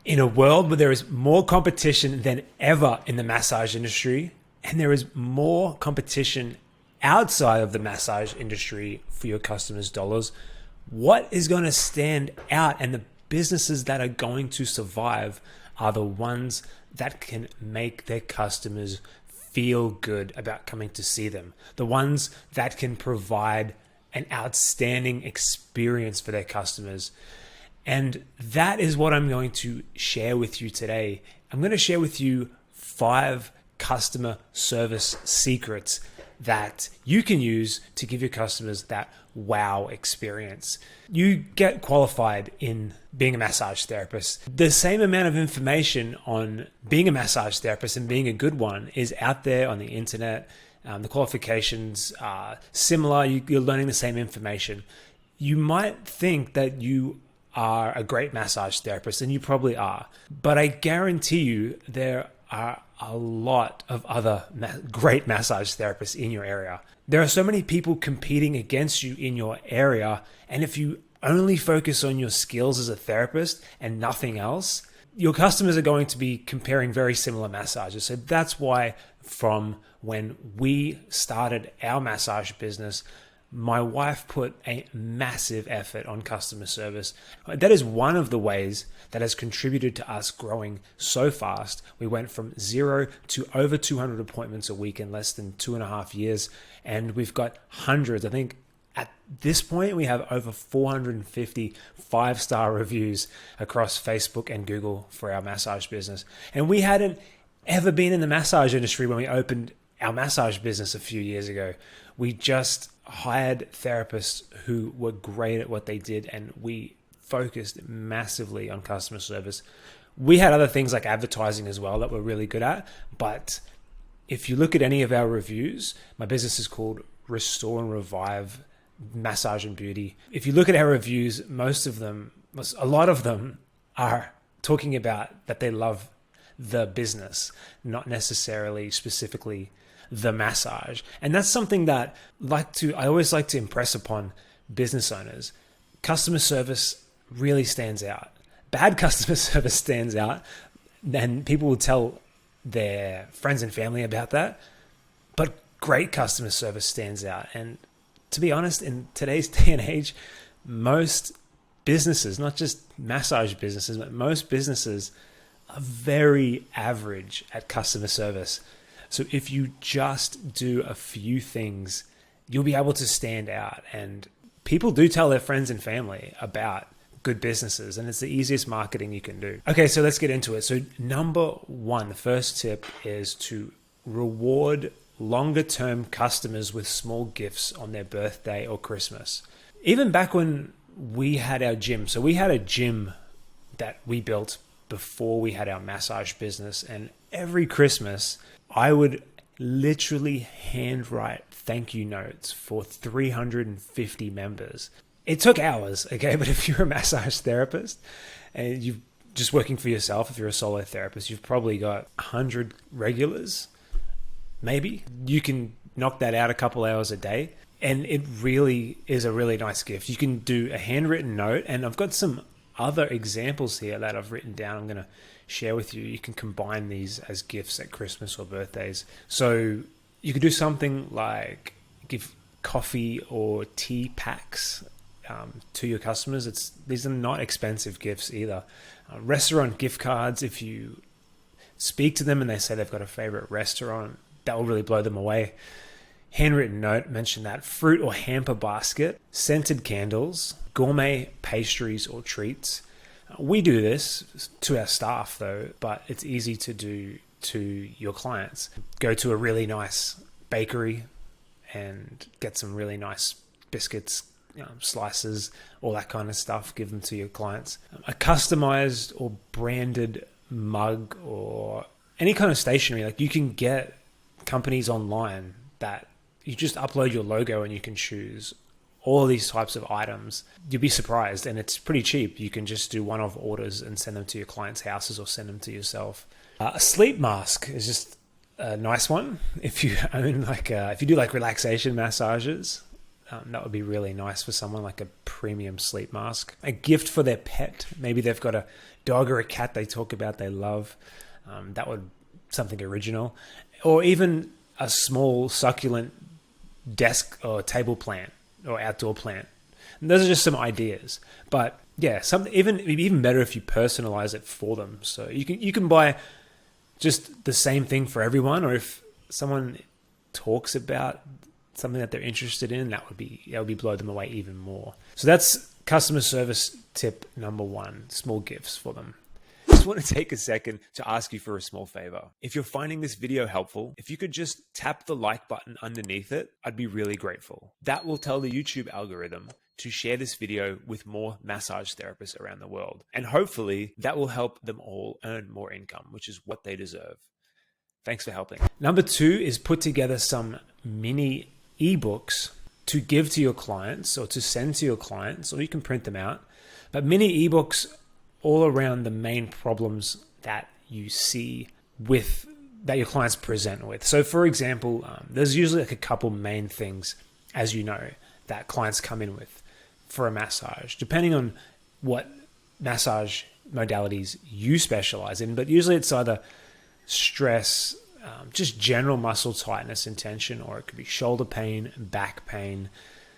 In a world where there is more competition than ever in the massage industry, and there is more competition outside of the massage industry for your customers' dollars, what is going to stand out, and the businesses that are going to survive are the ones that can make their customers feel good about coming to see them. The ones that can provide an outstanding experience for their customers. And that is what I'm going to share with you today. I'm going to share with you 5 customer service secrets that you can use to give your customers that wow experience. You get qualified in being a massage therapist. The same amount of information on being a massage therapist and being a good one is out there on the internet. The qualifications are similar. You're learning the same information. You might think that you are a great massage therapist, and you probably are. But I guarantee you there are a lot of other great massage therapists in your area. There are so many people competing against you in your area, and if you only focus on your skills as a therapist and nothing else, your customers are going to be comparing very similar massages. So that's why from when we started our massage business, my wife put a massive effort on customer service. That is one of the ways that has contributed to us growing so fast. We went from 0 to over 200 appointments a week in less than 2.5 years. And we've got hundreds. I think at this point, we have over 450 5-star reviews across Facebook and Google for our massage business. And we hadn't ever been in the massage industry when we opened our massage business a few years ago. We just hired therapists who were great at what they did, and we focused massively on customer service. We had other things like advertising as well that we're really good at, but if you look at any of our reviews, my business is called Restore and Revive Massage and Beauty. If you look at our reviews, a lot of them are talking about that they love the business, not necessarily specifically the massage. And that's something that I always like to impress upon business owners. Customer service really stands out. Bad customer service stands out, and people will tell their friends and family about that. But great customer service stands out. And to be honest, in today's day and age, most businesses, not just massage businesses, but most businesses are very average at customer service. So if you just do a few things, you'll be able to stand out. And people do tell their friends and family about good businesses, and it's the easiest marketing you can do. Okay, so let's get into it. So number 1, the first tip is to reward longer-term customers with small gifts on their birthday or Christmas. Even back when we had our gym, so we had a gym that we built before we had our massage business, and every Christmas, I would literally handwrite thank you notes for 350 members. It took hours, okay? But if you're a massage therapist and you're just working for yourself, if you're a solo therapist, you've probably got 100 regulars, maybe. You can knock that out a couple hours a day. And it really is a really nice gift. You can do a handwritten note, and I've got some other examples here that I've written down. I'm going to share with you. You can combine these as gifts at Christmas or birthdays. So you could do something like give coffee or tea packs to your customers. These are not expensive gifts either. Restaurant gift cards, if you speak to them and they say they've got a favorite restaurant, that will really blow them away. Handwritten note, mention that. Fruit or hamper basket, scented candles, gourmet pastries or treats. We do this to our staff though, but it's easy to do to your clients. Go to a really nice bakery and get some really nice biscuits, slices, all that kind of stuff. Give them to your clients. A customized or branded mug or any kind of stationery. Like you can get companies online that you just upload your logo and you can choose all of these types of items. You'll be surprised, and it's pretty cheap. You can just do one-off orders and send them to your clients' houses or send them to yourself. A sleep mask is just a nice one. If you own if you do like relaxation massages, That would be really nice for someone, like a premium sleep mask. A gift for their pet. Maybe they've got a dog or a cat they talk about they love. That would something original. Or even a small succulent desk or table plant or outdoor plant. And those are just some ideas. But yeah, even better if you personalize it for them. So you can buy just the same thing for everyone, or if someone talks about something that they're interested in, that would be blow them away even more. So that's customer service tip number 1, small gifts for them. Just want to take a second to ask you for a small favor. If you're finding this video helpful, if you could just tap the like button underneath it, I'd be really grateful. That will tell the YouTube algorithm to share this video with more massage therapists around the world. And hopefully that will help them all earn more income, which is what they deserve. Thanks for helping. Number 2 is put together some mini ebooks to give to your clients or to send to your clients, or you can print them out. But mini ebooks all around the main problems that you see that your clients present with. So for example, there's usually like a couple main things, as you know, that clients come in with for a massage, depending on what massage modalities you specialize in. But usually it's either stress, just general muscle tightness and tension, or it could be shoulder pain, back pain,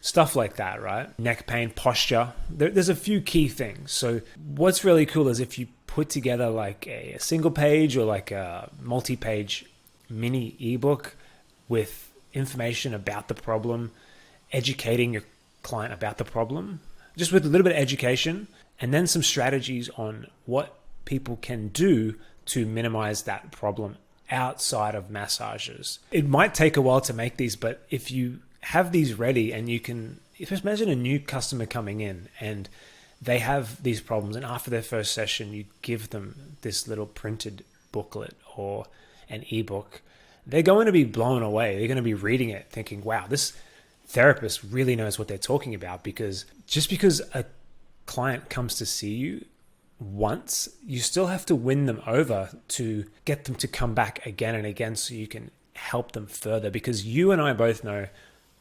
stuff like that, right? Neck pain, posture. There's a few key things. So what's really cool is if you put together like a single page or like a multi-page mini ebook with information about the problem, educating your client about the problem, just with a little bit of education, and then some strategies on what people can do to minimize that problem outside of massages. It might take a while to make these, but if you have these ready and you can, just imagine a new customer coming in and they have these problems, and after their first session, you give them this little printed booklet or an ebook, they're going to be blown away. They're going to be reading it thinking, wow, this therapist really knows what they're talking about. Because just because a client comes to see you once, you still have to win them over to get them to come back again and again so you can help them further. Because you and I both know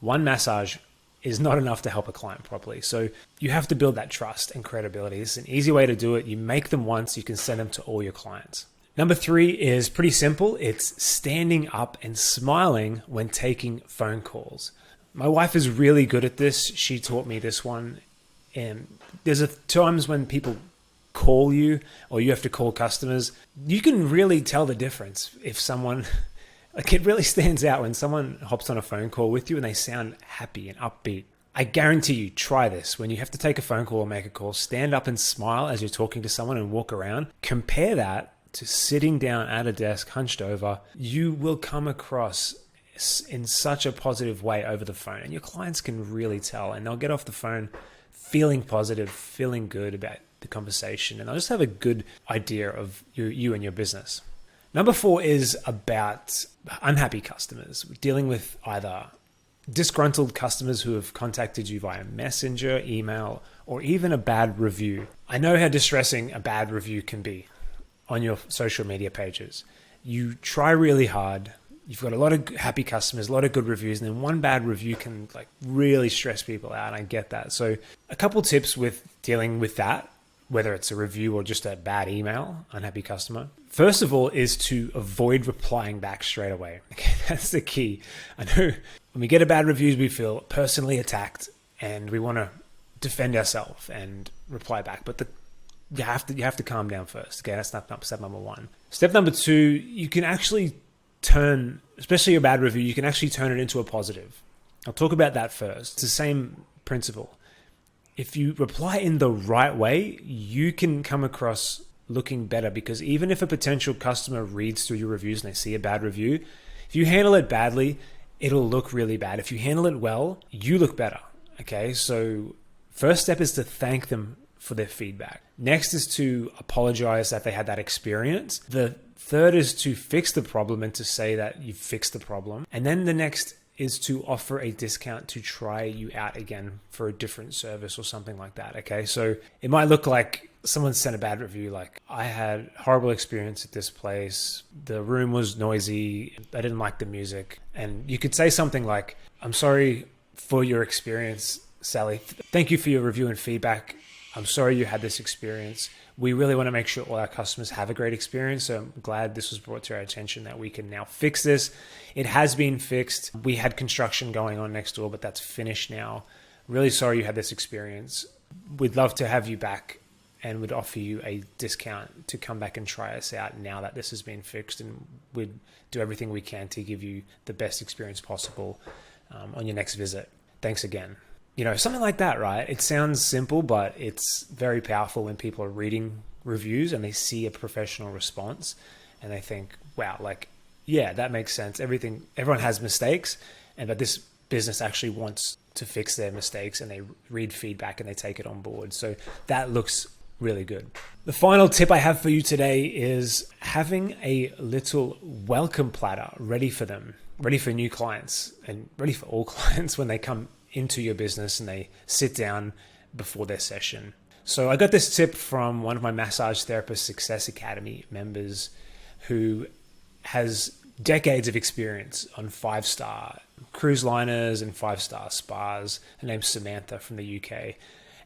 one massage is not enough to help a client properly. So you have to build that trust and credibility. This is an easy way to do it. You make them once, you can send them to all your clients. Number 3 is pretty simple. It's standing up and smiling when taking phone calls. My wife is really good at this. She taught me this one. And there's times when people call you or you have to call customers, you can really tell the difference if someone... Like, it really stands out when someone hops on a phone call with you and they sound happy and upbeat. I guarantee you, try this. When you have to take a phone call or make a call, stand up and smile as you're talking to someone and walk around. Compare that to sitting down at a desk, hunched over. You will come across in such a positive way over the phone, and your clients can really tell, and they'll get off the phone feeling positive, feeling good about the conversation, and they'll just have a good idea of you and your business. Number 4 is about unhappy customers, dealing with either disgruntled customers who have contacted you via messenger, email, or even a bad review. I know how distressing a bad review can be on your social media pages. You try really hard. You've got a lot of happy customers, a lot of good reviews, and then one bad review can like really stress people out. I get that. So a couple tips with dealing with that, whether it's a review or just a bad email, unhappy customer. First of all is to avoid replying back straight away. Okay, that's the key. I know when we get a bad review, we feel personally attacked and we want to defend ourselves and reply back. But you have to calm down first. Okay, that's step number 1. Step number 2, you can actually turn, especially a bad review, you can actually turn it into a positive. I'll talk about that first. It's the same principle. If you reply in the right way, you can come across looking better, because even if a potential customer reads through your reviews and they see a bad review, if you handle it badly, it'll look really bad. If you handle it well, you look better. Okay, so first step is to thank them for their feedback. Next is to apologize that they had that experience. The third is to fix the problem and to say that you fixed the problem. And then the next is to offer a discount to try you out again for a different service or something like that. Okay, so it might look like someone sent a bad review, like, I had horrible experience at this place. The room was noisy. I didn't like the music. And you could say something like, I'm sorry for your experience, Sally. Thank you for your review and feedback. I'm sorry you had this experience. We really want to make sure all our customers have a great experience. So I'm glad this was brought to our attention that we can now fix this. It has been fixed. We had construction going on next door, but that's finished now. Really sorry you had this experience. We'd love to have you back and would offer you a discount to come back and try us out now that this has been fixed, and we'd do everything we can to give you the best experience possible on your next visit. Thanks again. You know, something like that, right? It sounds simple, but it's very powerful when people are reading reviews and they see a professional response and they think, wow, like, yeah, that makes sense. Everyone has mistakes, but this business actually wants to fix their mistakes, and they read feedback and they take it on board. So that looks really good. The final tip I have for you today is having a little welcome platter ready for them, ready for new clients and ready for all clients when they come into your business and they sit down before their session. So I got this tip from one of my Massage Therapist Success Academy members who has decades of experience on 5-star cruise liners and 5-star spas. Her name's Samantha from the UK.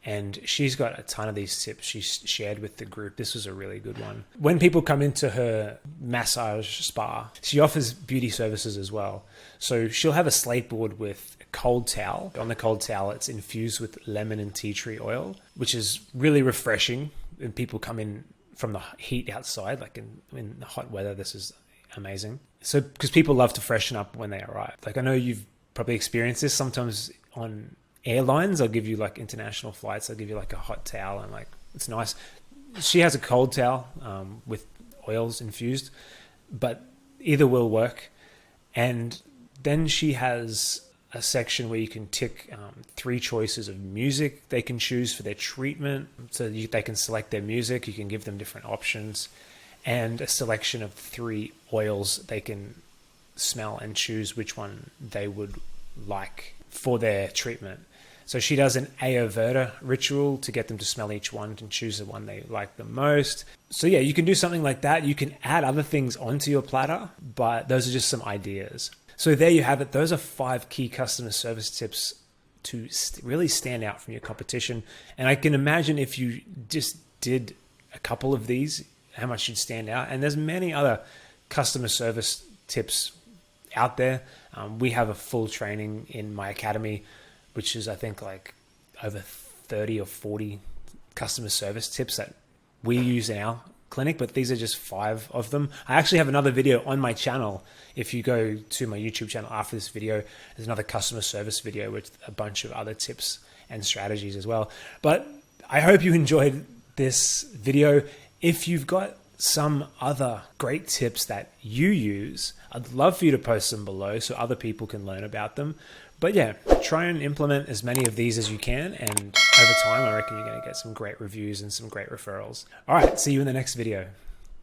And she's got a ton of these tips she's shared with the group. This was a really good one. When people come into her massage spa, she offers beauty services as well. So she'll have a slate board with a cold towel. On the cold towel, it's infused with lemon and tea tree oil, which is really refreshing. And people come in from the heat outside, like in the hot weather, this is amazing. So, because people love to freshen up when they arrive. Like, I know you've probably experienced this sometimes on airlines. I'll give you, like, international flights, I'll give you like a hot towel, and like, it's nice. She has a cold towel with oils infused, but either will work. And then she has a section where you can tick 3 choices of music they can choose for their treatment. So they can select their music. You can give them different options, and a selection of 3 oils they can smell and choose which one they would like for their treatment. So she does an Ayurveda ritual to get them to smell each one and choose the one they like the most. So yeah, you can do something like that. You can add other things onto your platter, but those are just some ideas. So there you have it. Those are 5 key customer service tips to really stand out from your competition. And I can imagine if you just did a couple of these, how much you'd stand out. And there's many other customer service tips out there. We have a full training in my academy, which is, I think, like over 30 or 40 customer service tips that we use in our clinic, but these are just 5 of them. I actually have another video on my channel. If you go to my YouTube channel after this video, there's another customer service video with a bunch of other tips and strategies as well. But I hope you enjoyed this video. If you've got some other great tips that you use, I'd love for you to post them below so other people can learn about them. But yeah, try and implement as many of these as you can, and over time, I reckon you're going to get some great reviews and some great referrals. All right, see you in the next video.